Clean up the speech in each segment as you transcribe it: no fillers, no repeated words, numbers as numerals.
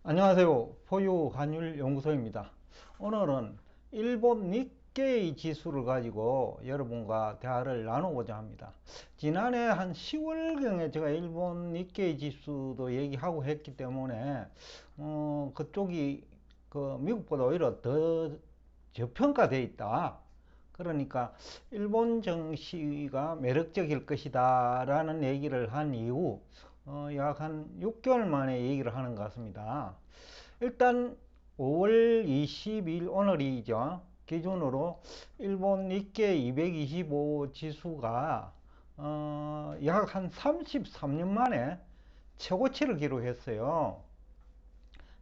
안녕하세요. 포유 환율 연구소입니다. 오늘은 일본 니케이 지수를 가지고 여러분과 대화를 나누고자 합니다. 지난해 한 10월경에 제가 일본 니케이 지수도 얘기하고 했기 때문에 그쪽이 미국보다 오히려 더 저평가되어 있다. 그러니까 일본 증시가 매력적일 것이다 라는 얘기를 한 이후 약 한 6개월 만에 얘기를 하는 것 같습니다. 일단 5월 22일 오늘이죠. 기준으로 일본 니케 225 지수가 약 한 33년 만에 최고치를 기록했어요.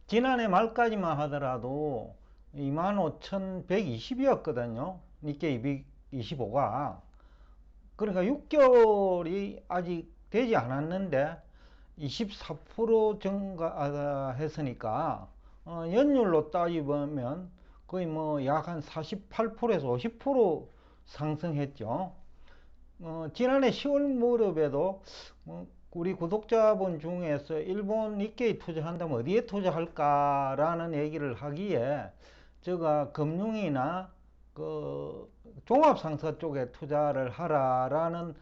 지난해 말까지만 하더라도 25,120이었거든요. 니케 225가. 그러니까 6개월이 아직 되지 않았는데 24% 증가했으니까 연율로 따지면 거의 뭐 약 한 48%에서 50% 상승했죠. 지난해 10월 무렵에도 우리 구독자분 중에서 일본 니케이 투자한다면 어디에 투자할까라는 얘기를 하기에 제가 금융이나 그 종합상사 쪽에 투자를 하라라는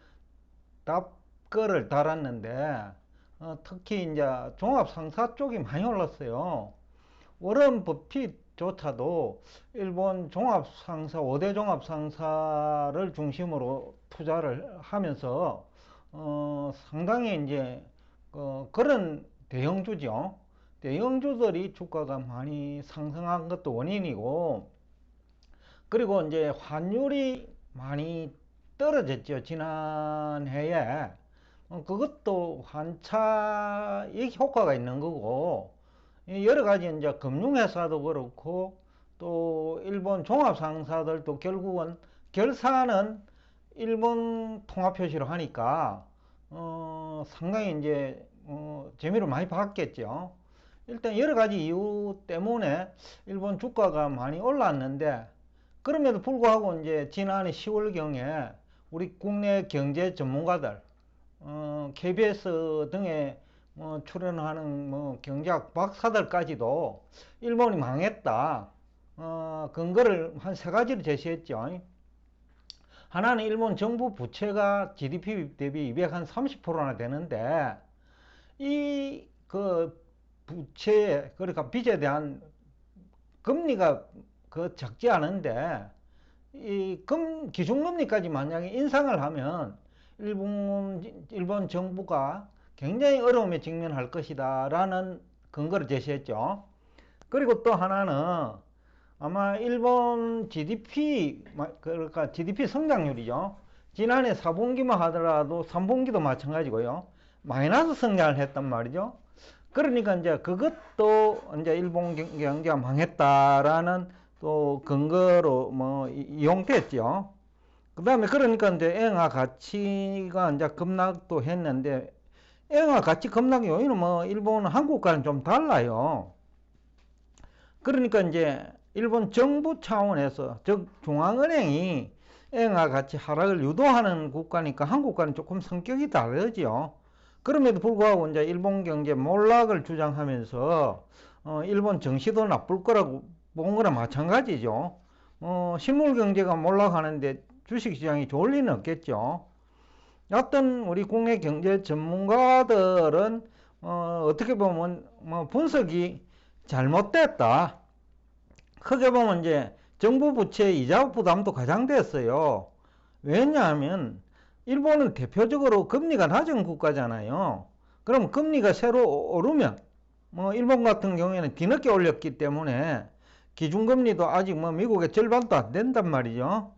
답글을 달았는데 특히 이제 종합상사 쪽이 많이 올랐어요. 워런 버핏조차도 일본 종합상사 5대 종합상사를 중심으로 투자를 하면서 상당히 이제 그런 대형주죠. 대형주들이 주가가 많이 상승한 것도 원인이고, 그리고 이제 환율이 많이 떨어졌죠. 지난해에. 그것도 환차익 효과가 있는 거고, 여러 가지 이제 금융회사도 그렇고, 또 일본 종합상사들도 결국은 결산은 일본 통화표시로 하니까, 상당히 이제, 재미를 많이 봤겠죠. 일단 여러 가지 이유 때문에 일본 주가가 많이 올랐는데, 그럼에도 불구하고 이제 지난해 10월경에 우리 국내 경제 전문가들, KBS 등에 출연하는 경제학 박사들까지도 일본이 망했다. 근거를 한 세 가지를 제시했죠. 하나는 일본 정부 부채가 GDP 대비 230%나 되는데, 이 부채, 그러니까 빚에 대한 금리가 적지 않은데, 기준금리까지 만약에 인상을 하면 일본 정부가 굉장히 어려움에 직면할 것이다 라는 근거를 제시했죠. 그리고 또 하나는 아마 일본 GDP, 그러니까 GDP 성장률이죠. 지난해 4분기만 하더라도 3분기도 마찬가지고요. 마이너스 성장을 했단 말이죠. 그러니까 이제 그것도 이제 일본 경제가 망했다라는 또 근거로 이용됐죠. 그 다음에 그러니까 이제 엔화 가치가 이제 급락도 했는데, 엔화 가치 급락 요인은 일본은 한국과는 좀 달라요. 그러니까 이제 일본 정부 차원에서, 즉 중앙은행이 엔화 가치 하락을 유도하는 국가니까 한국과는 조금 성격이 다르죠. 그럼에도 불구하고 이제 일본 경제 몰락을 주장하면서 일본 정시도 나쁠 거라고 본 거나 마찬가지죠. 실물 경제가 몰락하는데 주식시장이 좋을 리는 없겠죠. 여하튼 우리 국내 경제 전문가들은 어떻게 보면 분석이 잘못됐다. 크게 보면 이제 정부 부채 이자 부담도 가장됐어요. 왜냐하면 일본은 대표적으로 금리가 낮은 국가잖아요. 그럼 금리가 새로 오르면 일본 같은 경우에는 뒤늦게 올렸기 때문에 기준금리도 아직 미국의 절반도 안 된단 말이죠.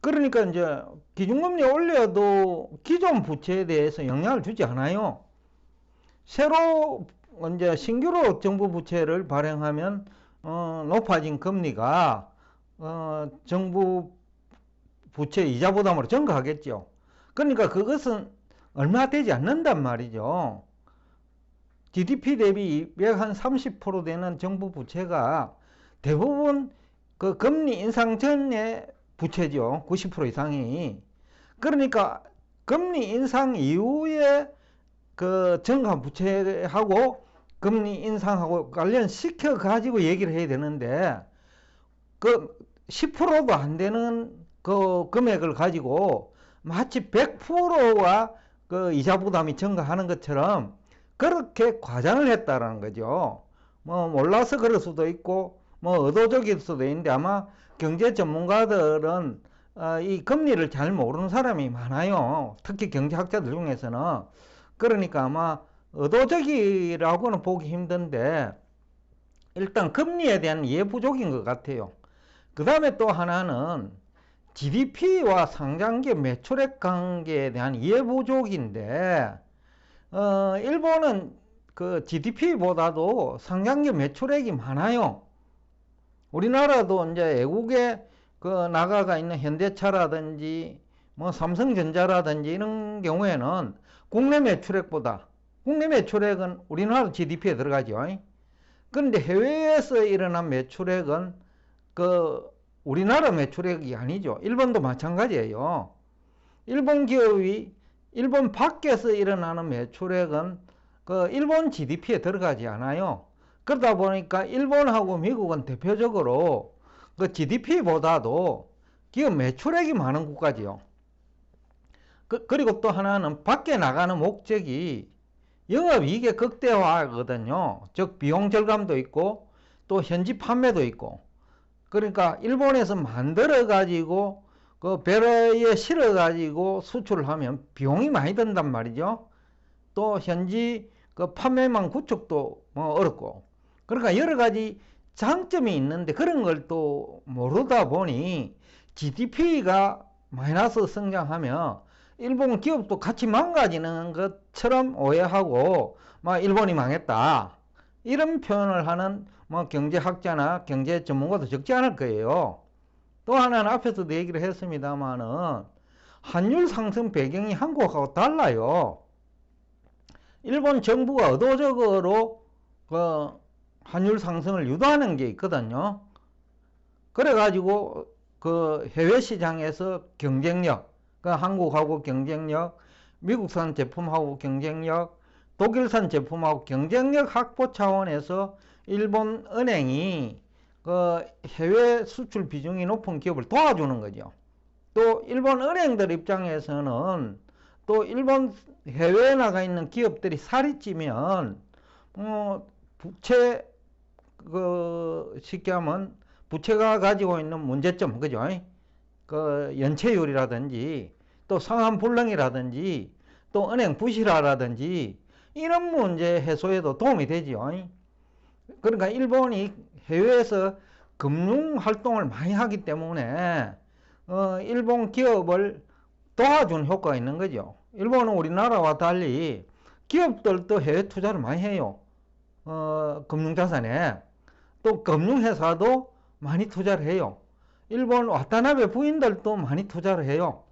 그러니까 이제 기준금리 올려도 기존 부채에 대해서 영향을 주지 않아요. 새로 이제 신규로 정부 부채를 발행하면 높아진 금리가 정부 부채 이자 부담으로 증가하겠죠. 그러니까 그것은 얼마 되지 않는단 말이죠. GDP 대비 230% 되는 정부 부채가 대부분 그 금리 인상 전의 부채죠. 90% 이상이. 그러니까 금리 인상 이후에 그 증가 부채하고 금리 인상하고 관련시켜 가지고 얘기를 해야 되는데 그 10%도 안 되는 그 금액을 가지고 마치 100%와 그 이자 부담이 증가하는 것처럼 그렇게 과장을 했다라는 거죠. 뭐 몰라서 그럴 수도 있고 뭐 의도적일 수도 있는데 아마 경제 전문가들은 이 금리를 잘 모르는 사람이 많아요. 특히 경제학자들 중에서는. 그러니까 아마 의도적이라고는 보기 힘든데 일단 금리에 대한 이해 부족인 것 같아요. 그 다음에 또 하나는 GDP와 상장기업 매출액 관계에 대한 이해 부족인데 일본은 그 GDP보다도 상장기업 매출액이 많아요. 우리나라도 이제 외국에 그 나가가 있는 현대차라든지 뭐 삼성전자라든지 이런 경우에는 국내 매출액보다 국내 매출액은 우리나라 GDP에 들어가죠. 그런데 해외에서 일어난 매출액은 그 우리나라 매출액이 아니죠. 일본도 마찬가지예요. 일본 기업이 일본 밖에서 일어나는 매출액은 그 일본 GDP에 들어가지 않아요. 그러다 보니까 일본하고 미국은 대표적으로 그 GDP보다도 기업 매출액이 많은 국가지요. 그리고 또 하나는 밖에 나가는 목적이 영업이익의 극대화거든요. 즉 비용 절감도 있고 또 현지 판매도 있고. 그러니까 일본에서 만들어 가지고 그 배러에 실어 가지고 수출을 하면 비용이 많이 든단 말이죠. 또 현지 그 판매망 구축도 뭐 어렵고. 그러니까 여러 가지 장점이 있는데 그런 걸 또 모르다 보니 GDP가 마이너스 성장하면 일본 기업도 같이 망가지는 것처럼 오해하고 막 일본이 망했다 이런 표현을 하는 뭐 경제학자나 경제 전문가도 적지 않을 거예요. 또 하나는 앞에서도 얘기를 했습니다만은 환율 상승 배경이 한국하고 달라요. 일본 정부가 의도적으로 그 환율 상승을 유도하는 게 있거든요. 그래가지고 그 해외 시장에서 경쟁력, 그 한국하고 경쟁력, 미국산 제품하고 경쟁력, 독일산 제품하고 경쟁력 확보 차원에서 일본 은행이 그 해외 수출 비중이 높은 기업을 도와주는 거죠. 또 일본 은행들 입장에서는 또 일본 해외에 나가 있는 기업들이 살이 찌면 부채 그 쉽게 하면 부채가 가지고 있는 문제점, 그죠? 그 연체율이라든지 또 상환불능이라든지 또 은행 부실화라든지 이런 문제 해소에도 도움이 되죠. 그러니까 일본이 해외에서 금융 활동을 많이 하기 때문에 일본 기업을 도와주는 효과가 있는 거죠. 일본은 우리나라와 달리 기업들도 해외 투자를 많이 해요. 금융자산에. 또 금융회사도 많이 투자를 해요. 일본 와타나베 부인들도 많이 투자를 해요.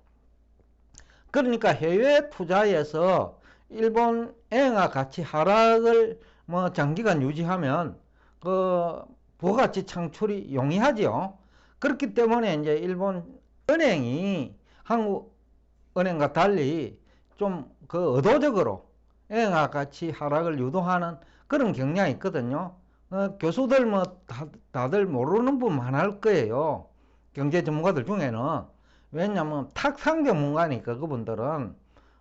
그러니까 해외 투자에서 일본 엔화 가치 하락을 뭐 장기간 유지하면 그 부가가치 창출이 용이하죠. 그렇기 때문에 이제 일본 은행이 한국 은행과 달리 좀 그 의도적으로 엔화 가치 하락을 유도하는 그런 경향이 있거든요. 교수들 뭐 다들 모르는 분 많을 거예요. 경제 전문가들 중에는. 왜냐면 탁상 전문가니까 그분들은.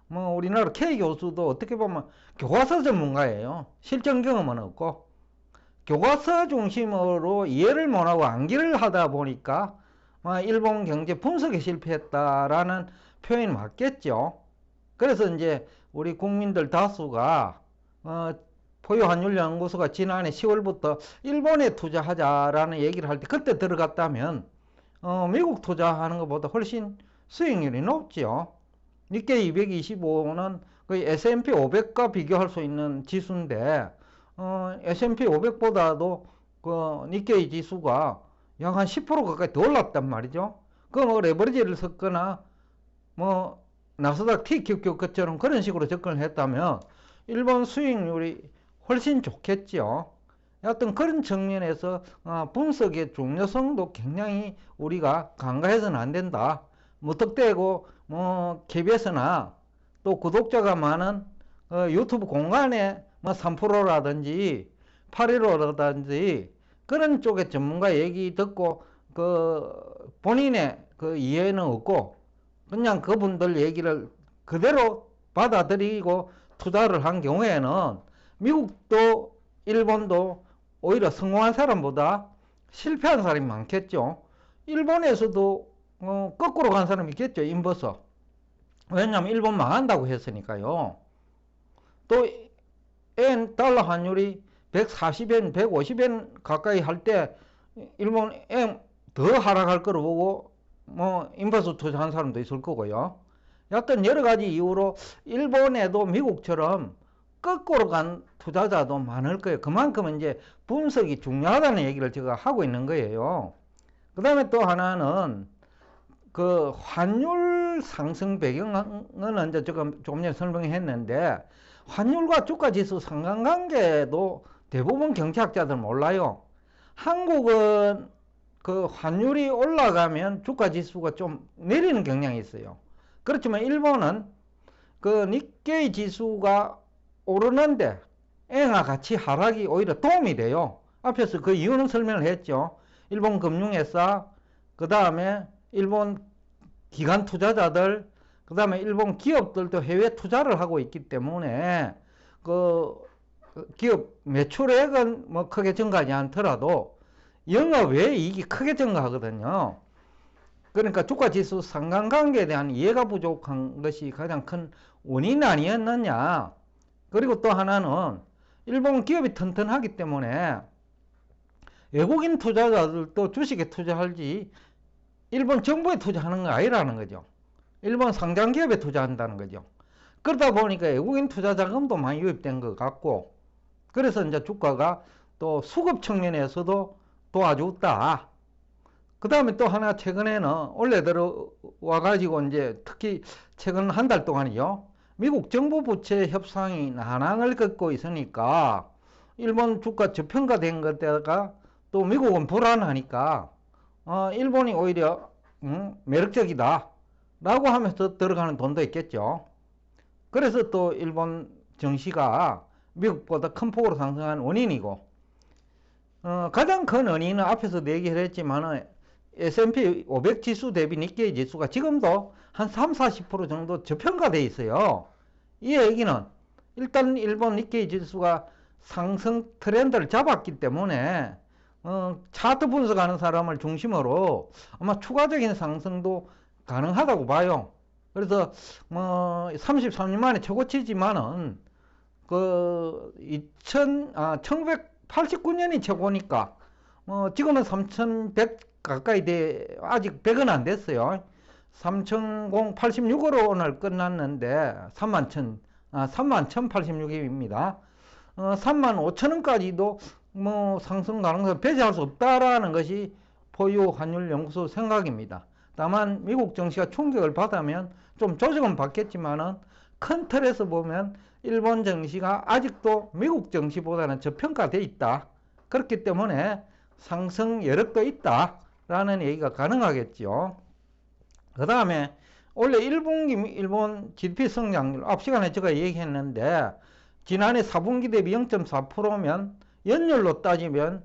뭐 우리나라 K 교수도 어떻게 보면 교과서 전문가예요. 실전 경험은 없고 교과서 중심으로 이해를 못하고 암기를 하다 보니까 일본 경제 분석에 실패했다라는 표현이 맞겠죠. 그래서 이제 우리 국민들 다수가 포유환율연구소가 지난해 10월부터 일본에 투자하자라는 얘기를 할 때 그때 들어갔다면 미국 투자하는 것보다 훨씬 수익률이 높죠. 니케이 225는 거의 S&P 500과 비교할 수 있는 지수인데 S&P 500보다도 그 니케이 지수가 약 한 10% 가까이 더 올랐단 말이죠. 그 뭐 레버리지를 섞거나 뭐 나스닥 TQQ처럼 그런 식으로 접근을 했다면 일본 수익률이 훨씬 좋겠죠. 여하튼 그런 측면에서 분석의 중요성도 굉장히 우리가 간과해서는 안 된다. 무턱대고 KBS나 또 구독자가 많은 유튜브 공간에 뭐 3%라든지 8.15라든지 그런 쪽의 전문가 얘기 듣고 본인의 이해는 없고 그냥 그분들 얘기를 그대로 받아들이고 투자를 한 경우에는 미국도 일본도 오히려 성공한 사람보다 실패한 사람이 많겠죠. 일본에서도 거꾸로 간 사람이 있겠죠. 인버서. 왜냐하면 일본 망한다고 했으니까요. 또 달러 환율이 140엔, 150엔 가까이 할 때 일본 엔 더 하락할 거로 보고 인버스 투자한 사람도 있을 거고요. 여하튼 여러 가지 이유로 일본에도 미국처럼 거꾸로 간 투자자도 많을 거예요. 그만큼 이제 분석이 중요하다는 얘기를 제가 하고 있는 거예요. 그 다음에 또 하나는 환율 상승 배경은 이제 조금 전에 설명했는데 환율과 주가 지수 상관관계도 대부분 경제학자들 몰라요. 한국은 환율이 올라가면 주가 지수가 좀 내리는 경향이 있어요. 그렇지만 일본은 니케이 지수가 오르는데 엔화 가치 하락이 오히려 도움이 돼요. 앞에서 그 이유는 설명을 했죠. 일본 금융회사, 그 다음에 일본 기관 투자자들, 그 다음에 일본 기업들도 해외 투자를 하고 있기 때문에 기업 매출액은 뭐 크게 증가하지 않더라도 영업외이익이 크게 증가하거든요. 그러니까 주가지수 상관관계에 대한 이해가 부족한 것이 가장 큰 원인 아니었느냐. 그리고 또 하나는 일본 기업이 튼튼하기 때문에 외국인 투자자들도 주식에 투자할지 일본 정부에 투자하는 거 아니라는 거죠. 일본 상장기업에 투자한다는 거죠. 그러다 보니까 외국인 투자 자금도 많이 유입된 것 같고, 그래서 이제 주가가 또 수급 측면에서도 도와줬다. 그 다음에 또 하나 최근에는 원래 들어와가지고 이제 특히 최근 한 달 동안이요. 미국 정부 부채 협상이 난항을 겪고 있으니까 일본 주가 저평가된 것에다가 또 미국은 불안하니까 일본이 오히려 매력적이다 라고 하면서 들어가는 돈도 있겠죠. 그래서 또 일본 증시가 미국보다 큰 폭으로 상승한 원인이고, 가장 큰 원인은 앞에서도 얘기를 했지만 S&P 500 지수 대비 니케이 지수가 지금도 한 30-40% 정도 저평가되어 있어요. 이 얘기는 일단 일본 니케이 지수가 상승 트렌드를 잡았기 때문에 차트 분석하는 사람을 중심으로 아마 추가적인 상승도 가능하다고 봐요. 그래서 33년 만에 최고치지만은 1989년이 최고니까 지금은 3100 가까이 아직 100은 안 됐어요. 3086으로 오늘 끝났는데 31,086입니다. 35,000원까지도 상승 가능성 배제할 수 없다라는 것이 포유 환율 연구소 생각입니다. 다만 미국 증시가 충격을 받으면 좀 조정은 받겠지만은 큰 틀에서 보면 일본 증시가 아직도 미국 증시보다는 저평가되어 있다. 그렇기 때문에 상승 여력도 있다라는 얘기가 가능하겠죠. 그 다음에 원래 1분기 일본 GDP 성장률 앞 시간에 제가 얘기했는데 지난해 4분기 대비 0.4%면 연율로 따지면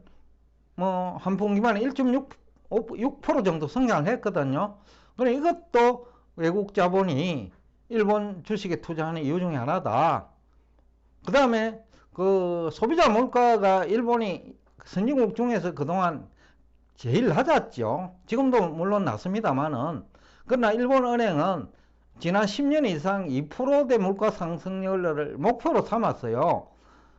한 분기 만에 1.6% 정도 성장을 했거든요. 그럼 이것도 외국 자본이 일본 주식에 투자하는 이유 중에 하나다. 그 다음에 소비자 물가가 일본이 선진국 중에서 그동안 제일 낮았죠. 지금도 물론 낮습니다만은. 그러나 일본은행은 지난 10년 이상 2%대 물가 상승률을 목표로 삼았어요.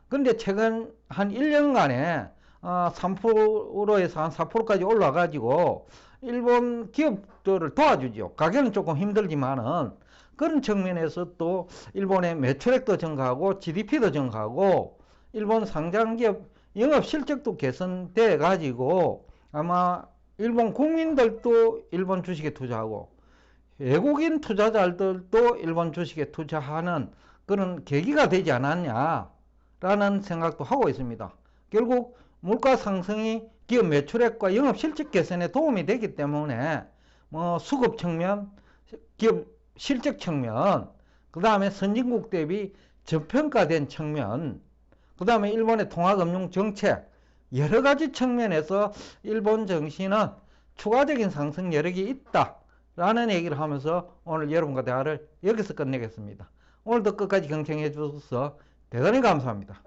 근데 최근 한 1년간에 3%에서 한 4%까지 올라가지고 일본 기업들을 도와주죠. 가격은 조금 힘들지만은 그런 측면에서 또 일본의 매출액도 증가하고 GDP도 증가하고 일본 상장기업 영업실적도 개선돼 가지고 아마 일본 국민들도 일본 주식에 투자하고 외국인 투자자들도 일본 주식에 투자하는 그런 계기가 되지 않았냐라는 생각도 하고 있습니다. 결국 물가 상승이 기업 매출액과 영업 실적 개선에 도움이 되기 때문에 수급 측면, 기업 실적 측면, 그 다음에 선진국 대비 저평가된 측면, 그 다음에 일본의 통화금융 정책, 여러 가지 측면에서 일본 증시는 추가적인 상승 여력이 있다라는 얘기를 하면서 오늘 여러분과 대화를 여기서 끝내겠습니다. 오늘도 끝까지 경청해 주셔서 대단히 감사합니다.